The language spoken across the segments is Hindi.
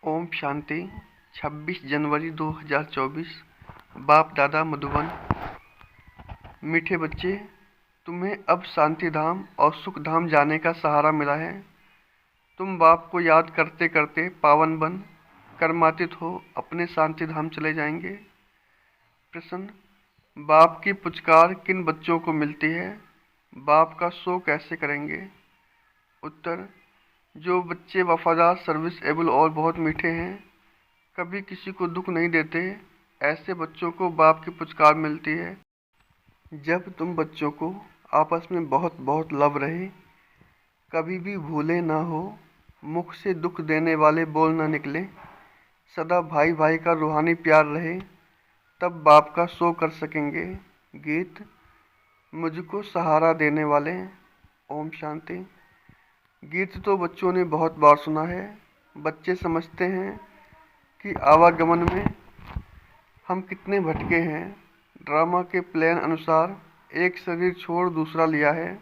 ओम शांति। 26 जनवरी 2024। बाप दादा मधुबन। मीठे बच्चे, तुम्हें अब शांति धाम और सुख धाम जाने का सहारा मिला है। तुम बाप को याद करते करते पावन बन कर्मातीत हो अपने शांति धाम चले जाएंगे। प्रश्न: बाप की पुचकार किन बच्चों को मिलती है? बाप का शो कैसे करेंगे? उत्तर: जो बच्चे वफादार, सर्विस एबल और बहुत मीठे हैं, कभी किसी को दुख नहीं देते, ऐसे बच्चों को बाप की पुचकार मिलती है। जब तुम बच्चों को आपस में बहुत बहुत लव रहे, कभी भी भूले ना हो, मुख से दुख देने वाले बोल ना निकले, सदा भाई भाई का रूहानी प्यार रहे, तब बाप का शो कर सकेंगे। गीत: मुझको सहारा देने वाले। ओम शांति। गीत तो बच्चों ने बहुत बार सुना है। बच्चे समझते हैं कि आवागमन में हम कितने भटके हैं। ड्रामा के प्लान अनुसार एक शरीर छोड़ दूसरा लिया है।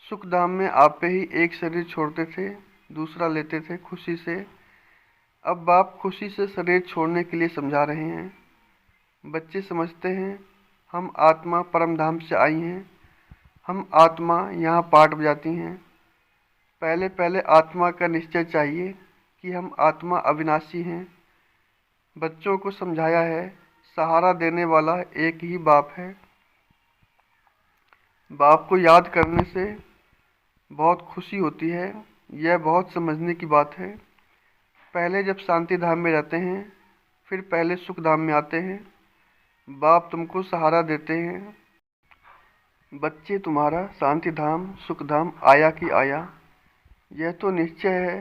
सुखधाम में आप ही एक शरीर छोड़ते थे, दूसरा लेते थे खुशी से। अब बाप खुशी से शरीर छोड़ने के लिए समझा रहे हैं। बच्चे समझते हैं हम आत्मा परम धाम से आई हैं। हम आत्मा यहाँ पाठ बजाती हैं। पहले पहले आत्मा का निश्चय चाहिए कि हम आत्मा अविनाशी हैं। बच्चों को समझाया है सहारा देने वाला एक ही बाप है। बाप को याद करने से बहुत खुशी होती है। यह बहुत समझने की बात है। पहले जब शांति धाम में रहते हैं, फिर पहले सुख धाम में आते हैं, बाप तुमको सहारा देते हैं। बच्चे, तुम्हारा शांति धाम सुख धाम आया कि आया। यह तो निश्चय है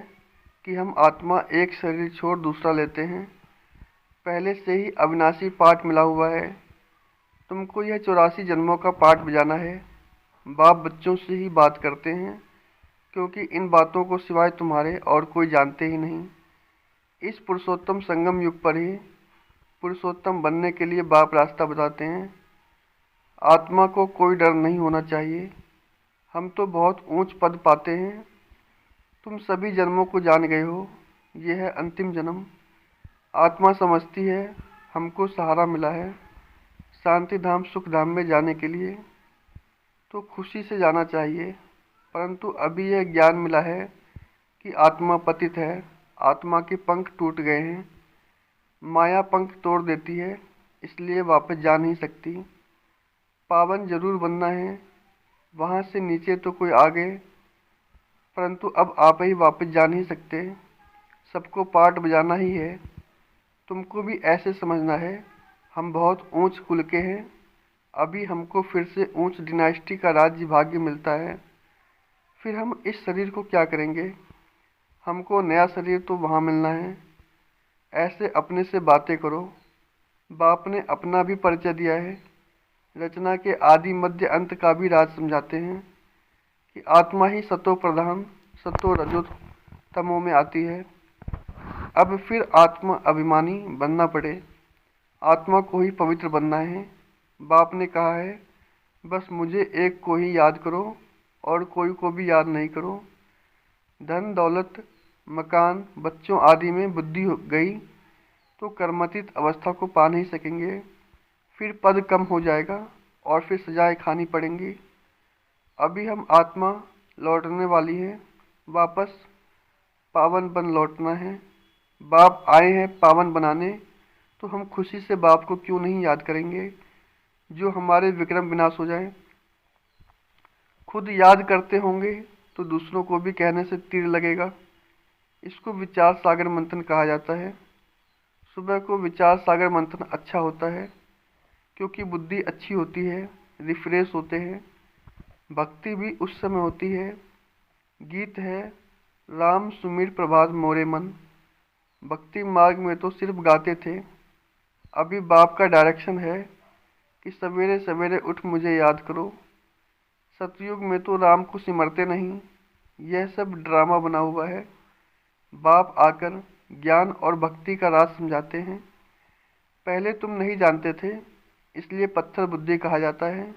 कि हम आत्मा एक शरीर छोड़ दूसरा लेते हैं। पहले से ही अविनाशी पाठ मिला हुआ है। तुमको यह 84 जन्मों का पाठ बजाना है। बाप बच्चों से ही बात करते हैं, क्योंकि इन बातों को सिवाय तुम्हारे और कोई जानते ही नहीं। इस पुरुषोत्तम संगम युग पर ही पुरुषोत्तम बनने के लिए बाप रास्ता बताते हैं। आत्मा को कोई डर नहीं होना चाहिए। हम तो बहुत ऊंच पद पाते हैं। तुम सभी जन्मों को जान गए हो। यह है अंतिम जन्म। आत्मा समझती है हमको सहारा मिला है शांति धाम सुख धाम में जाने के लिए, तो खुशी से जाना चाहिए। परंतु अभी यह ज्ञान मिला है कि आत्मा पतित है, आत्मा के पंख टूट गए हैं। माया पंख तोड़ देती है, इसलिए वापस जा नहीं सकती। पावन जरूर बनना है। वहाँ से नीचे तो कोई आ गए, परंतु अब आप ही वापस जा नहीं सकते। सबको पाठ बजाना ही है। तुमको भी ऐसे समझना है हम बहुत ऊंच कुल के हैं। अभी हमको फिर से ऊंच डिनास्टी का राज्य भाग्य मिलता है। फिर हम इस शरीर को क्या करेंगे? हमको नया शरीर तो वहाँ मिलना है। ऐसे अपने से बातें करो। बाप ने अपना भी परिचय दिया है। रचना के आदि मध्य अंत का भी राज समझाते हैं कि आत्मा ही सतो प्रधान सतो रजो तमो में आती है। अब फिर आत्मा अभिमानी बनना पड़े। आत्मा को ही पवित्र बनना है। बाप ने कहा है बस मुझे एक को ही याद करो और कोई को भी याद नहीं करो। धन दौलत मकान बच्चों आदि में बुद्धि हो गई तो कर्मातीत अवस्था को पा नहीं सकेंगे। फिर पद कम हो जाएगा और फिर सजाएं खानी पड़ेंगी। अभी हम आत्मा लौटने वाली है। वापस पावन बन लौटना है। बाप आए हैं पावन बनाने, तो हम खुशी से बाप को क्यों नहीं याद करेंगे जो हमारे विक्रम विनाश हो जाए। खुद याद करते होंगे तो दूसरों को भी कहने से तीर लगेगा। इसको विचार सागर मंथन कहा जाता है। सुबह को विचार सागर मंथन अच्छा होता है, क्योंकि बुद्धि अच्छी होती है, रिफ्रेश होते हैं। भक्ति भी उस समय होती है। गीत है राम सुमिर प्रभात मोरे मन। भक्ति मार्ग में तो सिर्फ गाते थे। अभी बाप का डायरेक्शन है कि सवेरे सवेरे उठ मुझे याद करो। सतयुग में तो राम को सिमरते नहीं। यह सब ड्रामा बना हुआ है। बाप आकर ज्ञान और भक्ति का राज समझाते हैं। पहले तुम नहीं जानते थे, इसलिए पत्थर बुद्धि कहा जाता है।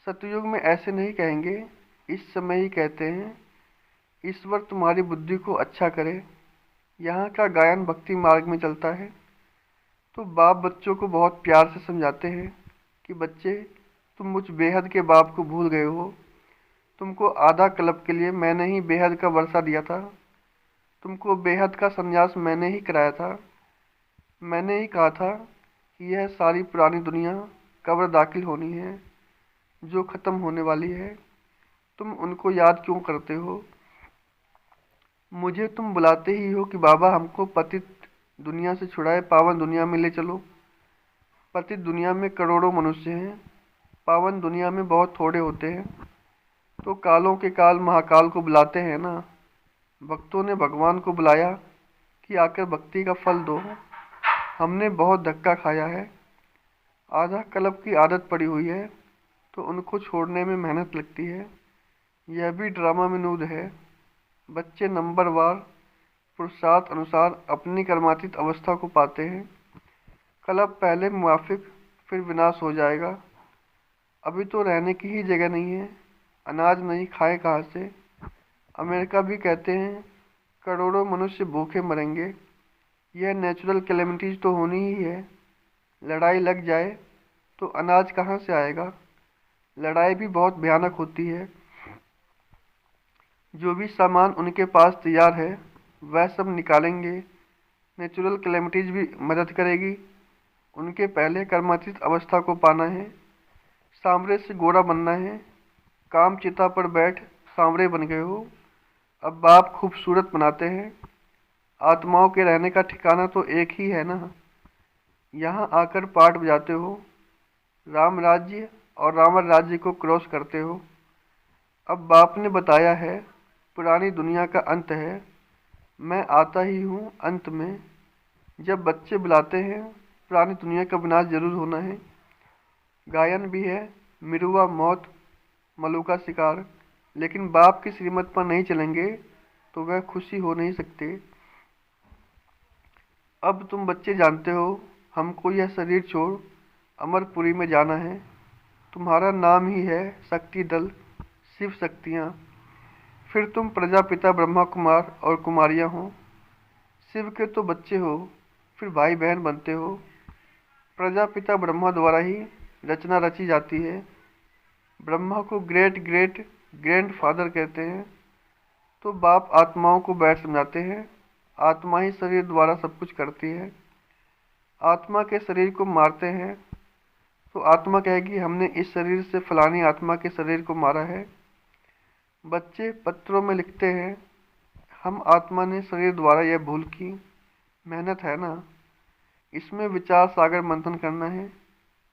सतयुग में ऐसे नहीं कहेंगे, इस समय ही कहते हैं ईश्वर तुम्हारी बुद्धि को अच्छा करे। यहाँ का गायन भक्ति मार्ग में चलता है। तो बाप बच्चों को बहुत प्यार से समझाते हैं कि बच्चे, तुम मुझ बेहद के बाप को भूल गए हो। तुमको आधा कल्प के लिए मैंने ही बेहद का वर्षा दिया था। तुमको बेहद का संन्यास मैंने ही कराया था। मैंने ही कहा था कि यह सारी पुरानी दुनिया कब्र दाखिल होनी है, जो ख़त्म होने वाली है। तुम उनको याद क्यों करते हो? मुझे तुम बुलाते ही हो कि बाबा हमको पतित दुनिया से छुड़ाए पावन दुनिया में ले चलो। पतित दुनिया में करोड़ों मनुष्य हैं, पावन दुनिया में बहुत थोड़े होते हैं। तो कालों के काल महाकाल को बुलाते हैं ना। भक्तों ने भगवान को बुलाया कि आकर भक्ति का फल दो। हमने बहुत धक्का खाया है, आधा कल्प की आदत पड़ी हुई है, तो उनको छोड़ने में मेहनत लगती है। यह भी ड्रामा में नूद है। बच्चे नंबरवार पुरुषार्थ अनुसार अपनी कर्मातीत अवस्था को पाते हैं। कल्प पहले मुआफिक, फिर विनाश हो जाएगा। अभी तो रहने की ही जगह नहीं है, अनाज नहीं, खाए कहाँ से? अमेरिका भी कहते हैं करोड़ों मनुष्य भूखे मरेंगे। यह नेचुरल कैलेमिटीज तो होनी ही है। लड़ाई लग जाए तो अनाज कहाँ से आएगा? लड़ाई भी बहुत भयानक होती है। जो भी सामान उनके पास तैयार है वह सब निकालेंगे। नेचुरल कैलेमिटीज भी मदद करेगी। उनके पहले कर्मातीत अवस्था को पाना है, सांवरे से गोरा बनना है। काम चिता पर बैठ सांवरे बन गए हो, अब बाप खूबसूरत बनाते हैं। आत्माओं के रहने का ठिकाना तो एक ही है ना। यहाँ आकर पाठ बजाते हो, राम राज्य और रावण राज्य को क्रॉस करते हो। अब बाप ने बताया है पुरानी दुनिया का अंत है, मैं आता ही हूँ अंत में। जब बच्चे बुलाते हैं पुरानी दुनिया का विनाश जरूर होना है। गायन भी है, मिरुआ मौत, मलुका शिकार। लेकिन बाप की श्रीमत पर नहीं चलेंगे तो वह खुशी हो नहीं सकते। अब तुम बच्चे जानते हो हमको यह शरीर छोड़ अमरपुरी में जाना है। तुम्हारा नाम ही है शक्ति दल, शिव शक्तियाँ। फिर तुम प्रजापिता ब्रह्मा कुमार और कुमारियाँ हो। शिव के तो बच्चे हो, फिर भाई बहन बनते हो। प्रजापिता ब्रह्मा द्वारा ही रचना रची जाती है। ब्रह्मा को ग्रेट ग्रेट ग्रैंड फादर कहते हैं। तो बाप आत्माओं को बैठ समझाते हैं, आत्मा ही शरीर द्वारा सब कुछ करती है। आत्मा के शरीर को मारते हैं तो आत्मा कहेगी हमने इस शरीर से फलानी आत्मा के शरीर को मारा है। बच्चे पत्रों में लिखते हैं हम आत्मा ने शरीर द्वारा यह भूल की। मेहनत है ना, इसमें विचार सागर मंथन करना है।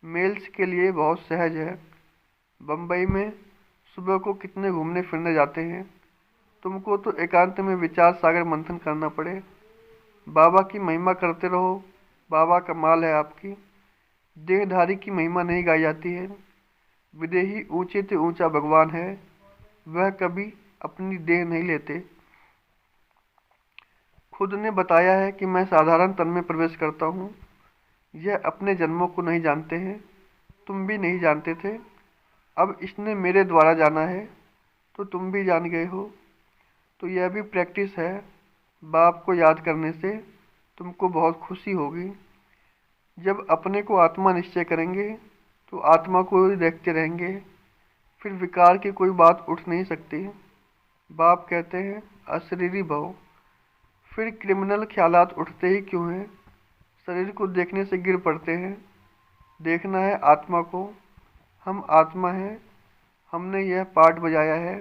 मेल्स के लिए बहुत सहज है। बम्बई में सुबह को कितने घूमने फिरने जाते हैं। तुमको तो एकांत में विचार सागर मंथन करना पड़े। बाबा की महिमा करते रहो, बाबा कमाल है आपकी। देहधारी की महिमा नहीं गाई जाती है। विदेही ऊंचे से ऊंचा भगवान है, वह कभी अपनी देह नहीं लेते। खुद ने बताया है कि मैं साधारण तन में प्रवेश करता हूँ। यह अपने जन्मों को नहीं जानते हैं, तुम भी नहीं जानते थे। अब इसने मेरे द्वारा जाना है तो तुम भी जान गए हो। तो यह भी प्रैक्टिस है। बाप को याद करने से तुमको बहुत खुशी होगी। जब अपने को आत्मा निश्चय करेंगे तो आत्मा को ही देखते रहेंगे, फिर विकार की कोई बात उठ नहीं सकती। बाप कहते हैं अशरीरी भव। फिर क्रिमिनल ख्यालात उठते ही क्यों हैं? शरीर को देखने से गिर पड़ते हैं। देखना है आत्मा को। हम आत्मा हैं, हमने यह पाठ बजाया है।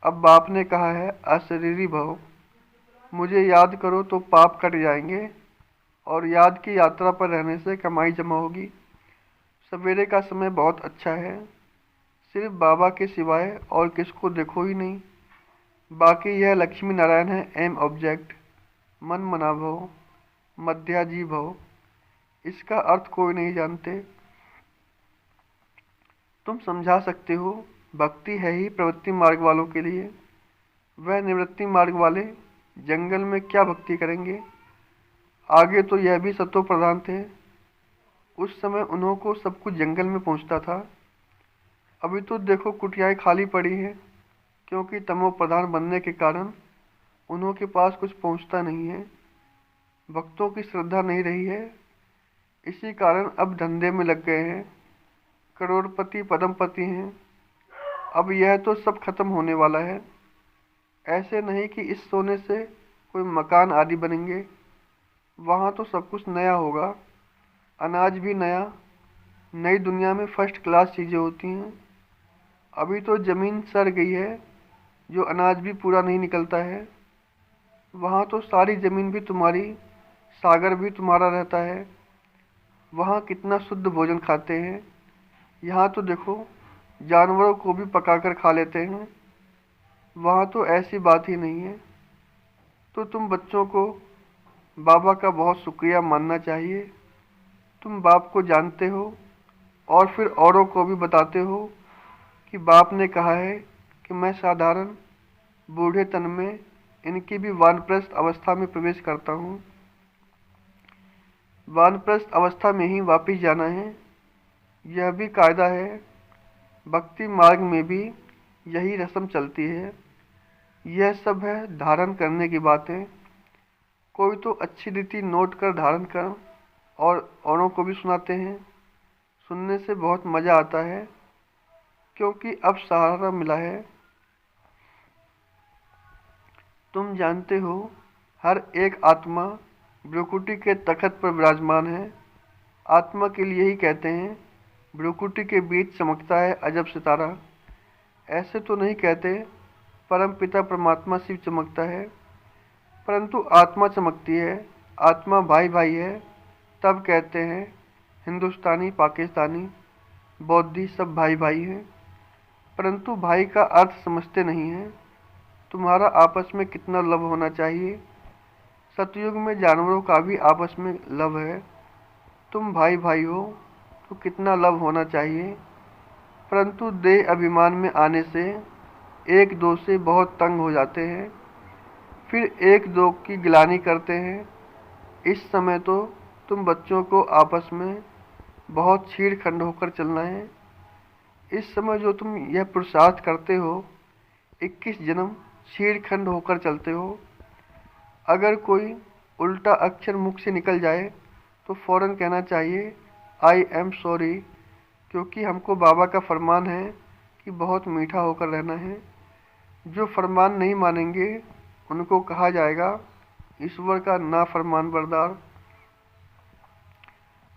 अब बाप ने कहा है अशरीरी भव। मुझे याद करो तो पाप कट जाएंगे और याद की यात्रा पर रहने से कमाई जमा होगी। सवेरे का समय बहुत अच्छा है। सिर्फ बाबा के सिवाय और किसको देखो ही नहीं। बाकी यह लक्ष्मी नारायण है एम ऑब्जेक्ट। मन मना भव, मध्याजी भव, इसका अर्थ कोई नहीं जानते। तुम समझा सकते हो भक्ति है ही प्रवृत्ति मार्ग वालों के लिए। वह निवृत्ति मार्ग वाले जंगल में क्या भक्ति करेंगे? आगे तो यह भी सतो प्रधान थे। उस समय उन्हों को सब कुछ जंगल में पहुंचता था। अभी तो देखो कुटियाएं खाली पड़ी हैं, क्योंकि तमो प्रधान बनने के कारण उन्हों के पास कुछ पहुंचता नहीं है, भक्तों की श्रद्धा नहीं रही है। इसी कारण अब धंधे में लग गए हैं, करोड़पति पद्मपति हैं। अब यह तो सब खत्म होने वाला है। ऐसे नहीं कि इस सोने से कोई मकान आदि बनेंगे, वहाँ तो सब कुछ नया होगा, अनाज भी नया। नई दुनिया में फर्स्ट क्लास चीज़ें होती हैं। अभी तो ज़मीन सड़ गई है, जो अनाज भी पूरा नहीं निकलता है। वहाँ तो सारी ज़मीन भी तुम्हारी, सागर भी तुम्हारा रहता है। वहाँ कितना शुद्ध भोजन खाते हैं। यहाँ तो देखो, जानवरों को भी पकाकर खा लेते हैं। वहाँ तो ऐसी बात ही नहीं है। तो तुम बच्चों को बाबा का बहुत शुक्रिया मानना चाहिए। तुम बाप को जानते हो और फिर औरों को भी बताते हो कि बाप ने कहा है कि मैं साधारण बूढ़े तन में इनकी भी वानप्रस्थ अवस्था में प्रवेश करता हूँ। वानप्रस्थ अवस्था में ही वापिस जाना है, यह भी कायदा है। भक्ति मार्ग में भी यही रस्म चलती है। यह सब है धारण करने की बातें। कोई तो अच्छी रीति नोट कर धारण कर और औरों को भी सुनाते हैं। सुनने से बहुत मज़ा आता है, क्योंकि अब सहारा मिला है। तुम जानते हो, हर एक आत्मा भ्रुकुटी के तखत पर विराजमान है। आत्मा के लिए ही कहते हैं, भ्रुकुटी के बीच चमकता है अजब सितारा। ऐसे तो नहीं कहते परम पिता परमात्मा शिव चमकता है, परंतु आत्मा चमकती है। आत्मा भाई भाई है, तब कहते हैं हिंदुस्तानी पाकिस्तानी बौद्धि सब भाई भाई हैं। परंतु भाई का अर्थ समझते नहीं हैं। तुम्हारा आपस में कितना लव होना चाहिए। सतयुग में जानवरों का भी आपस में लव है। तुम भाई भाई हो तो कितना लव होना चाहिए। परंतु देह अभिमान में आने से एक दो से बहुत तंग हो जाते हैं, फिर एक दो की गिलानी करते हैं। इस समय तो तुम बच्चों को आपस में बहुत छीड़-खंड होकर चलना है। इस समय जो तुम यह पुरुषार्थ करते हो, 21 जन्म छीड़-खंड होकर चलते हो। अगर कोई उल्टा अक्षर मुख से निकल जाए तो फौरन कहना चाहिए आई एम सॉरी, क्योंकि हमको बाबा का फरमान है कि बहुत मीठा होकर रहना है। जो फरमान नहीं मानेंगे उनको कहा जाएगा ईश्वर का नाफरमान बरदार।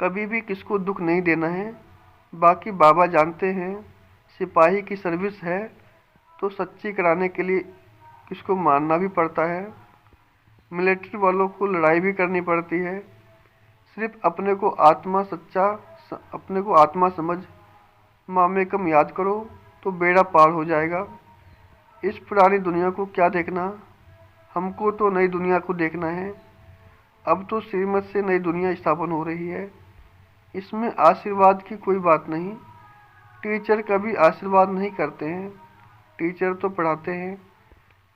कभी भी किसको दुख नहीं देना है। बाकी बाबा जानते हैं, सिपाही की सर्विस है तो सच्ची कराने के लिए किसको मारना भी पड़ता है। मिलिट्री वालों को लड़ाई भी करनी पड़ती है। सिर्फ अपने को आत्मा समझ मामे कम याद करो तो बेड़ा पार हो जाएगा। इस पुरानी दुनिया को क्या देखना, हमको तो नई दुनिया को देखना है। अब तो श्रीमत से नई दुनिया स्थापन हो रही है। इसमें आशीर्वाद की कोई बात नहीं। टीचर कभी आशीर्वाद नहीं करते हैं। टीचर तो पढ़ाते हैं।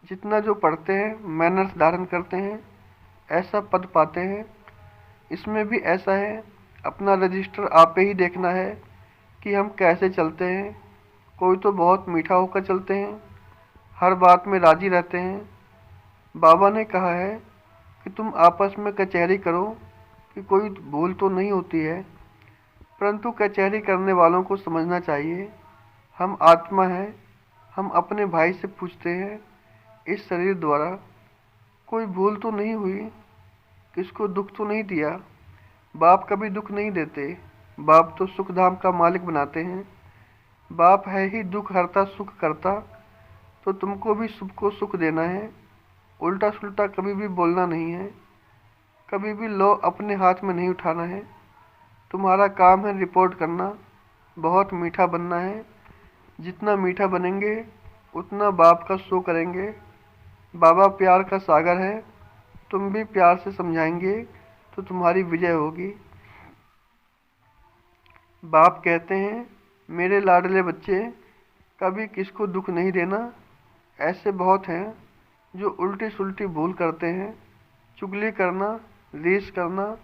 जितना जो पढ़ते हैं मैनर्स धारण करते हैं, ऐसा पद पाते हैं। इसमें भी ऐसा है, अपना रजिस्टर आपे ही देखना है कि हम कैसे चलते हैं। कोई तो बहुत मीठा होकर चलते हैं, हर बात में राजी रहते हैं। बाबा ने कहा है कि तुम आपस में कचहरी करो कि कोई भूल तो नहीं होती है, परंतु कचहरी करने वालों को समझना चाहिए हम आत्मा हैं। हम अपने भाई से पूछते हैं, इस शरीर द्वारा कोई भूल तो नहीं हुई, किसको दुख तो नहीं दिया। बाप कभी दुख नहीं देते। बाप तो सुख धाम का मालिक बनाते हैं। बाप है ही दुख हरता सुख करता, तो तुमको भी सबको सुख देना है। उल्टा सुल्टा कभी भी बोलना नहीं है। कभी भी लो अपने हाथ में नहीं उठाना है। तुम्हारा काम है रिपोर्ट करना, बहुत मीठा बनना है। जितना मीठा बनेंगे उतना बाप का शो करेंगे। बाबा प्यार का सागर है, तुम भी प्यार से समझाएंगे तो तुम्हारी विजय होगी। बाप कहते हैं, मेरे लाडले बच्चे, कभी किसको दुख नहीं देना। ऐसे बहुत हैं जो उल्टी सुल्टी भूल करते हैं। चुगली करना, रीस करना,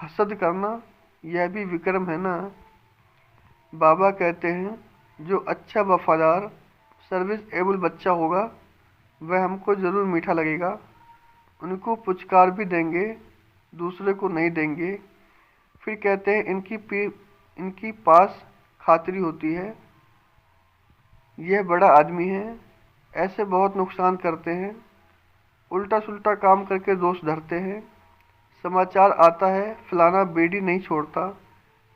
हसद करना, यह भी विक्रम है ना। बाबा कहते हैं, जो अच्छा वफादार सर्विस एबल बच्चा होगा वह हमको ज़रूर मीठा लगेगा। उनको पुचकार भी देंगे, दूसरे को नहीं देंगे। फिर कहते हैं इनकी पास खातिरी होती है, यह बड़ा आदमी है। ऐसे बहुत नुकसान करते हैं, उल्टा सुल्टा काम करके दोष धरते हैं। समाचार आता है फलाना बीड़ी नहीं छोड़ता।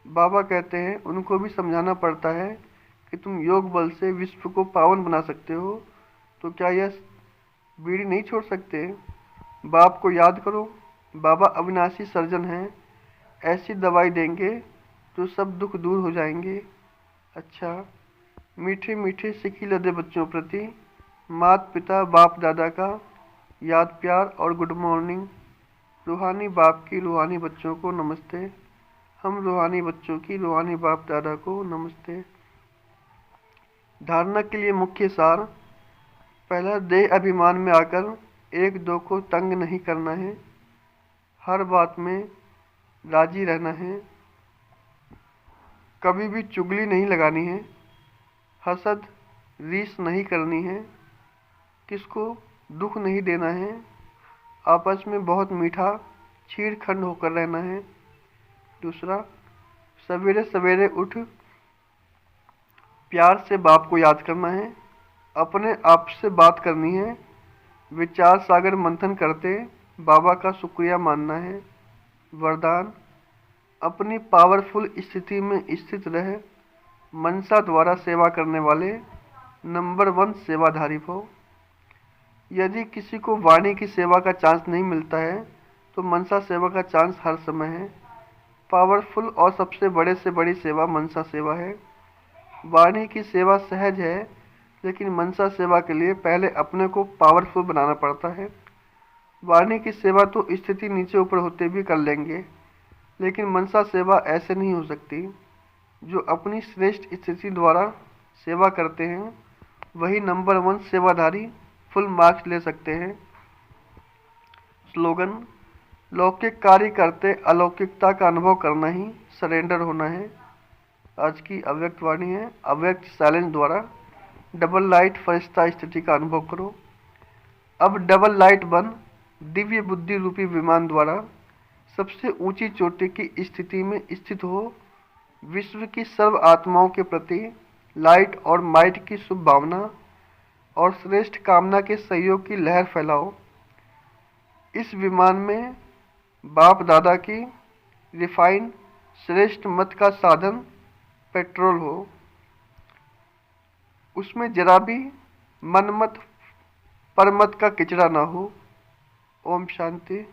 बाबा कहते हैं उनको भी समझाना पड़ता है कि तुम योग बल से विश्व को पावन बना सकते हो, तो क्या यह बीड़ी नहीं छोड़ सकते? बाप को याद करो, बाबा अविनाशी सर्जन हैं, ऐसी दवाई देंगे तो सब दुख दूर हो जाएंगे। अच्छा, मीठे मीठे सिखी लदे बच्चों प्रति माता पिता बाप दादा का याद प्यार और गुड मॉर्निंग। रूहानी बाप की रूहानी बच्चों को नमस्ते। हम रूहानी बच्चों की रूहानी बाप दादा को नमस्ते। धारणा के लिए मुख्य सार। पहला, देह अभिमान में आकर एक दो को तंग नहीं करना है, हर बात में राजी रहना है, कभी भी चुगली नहीं लगानी है, हसद रीस नहीं करनी है, किसको दुख नहीं देना है, आपस में बहुत मीठा छीड़ खंड होकर रहना है। दूसरा, सवेरे सवेरे उठ प्यार से बाप को याद करना है, अपने आप से बात करनी है, विचार सागर मंथन करते बाबा का शुक्रिया मानना है। वरदान, अपनी पावरफुल स्थिति में स्थित रहे, मनसा द्वारा सेवा करने वाले नंबर 1 सेवाधारी हो। यदि किसी को वाणी की सेवा का चांस नहीं मिलता है तो मनसा सेवा का चांस हर समय है। पावरफुल और सबसे बड़े से बड़ी सेवा मनसा सेवा है। वाणी की सेवा सहज है, लेकिन मनसा सेवा के लिए पहले अपने को पावरफुल बनाना पड़ता है। वाणी की सेवा तो स्थिति नीचे ऊपर होते भी कर लेंगे, लेकिन मनसा सेवा ऐसे नहीं हो सकती। जो अपनी श्रेष्ठ स्थिति द्वारा सेवा करते हैं वही नंबर 1 सेवाधारी फुल मार्क्स ले सकते हैं। स्लोगन, लौकिक कार्य करते अलौकिकता का अनुभव करना ही सरेंडर होना है। आज की अव्यक्त वाणी है, अव्यक्त साइलेंस द्वारा डबल लाइट फरिश्ता स्थिति का अनुभव करो। अब डबल लाइट बन दिव्य बुद्धि रूपी विमान द्वारा सबसे ऊंची चोटी की स्थिति में स्थित हो। विश्व की सर्व आत्माओं के प्रति लाइट और माइट की शुभ भावना और श्रेष्ठ कामना के सहयोग की लहर फैलाओ। इस विमान में बाप दादा की रिफाइन श्रेष्ठ मत का साधन पेट्रोल हो, उसमें जरा भी मनमत परमत का किचड़ा ना हो। ओम शांति।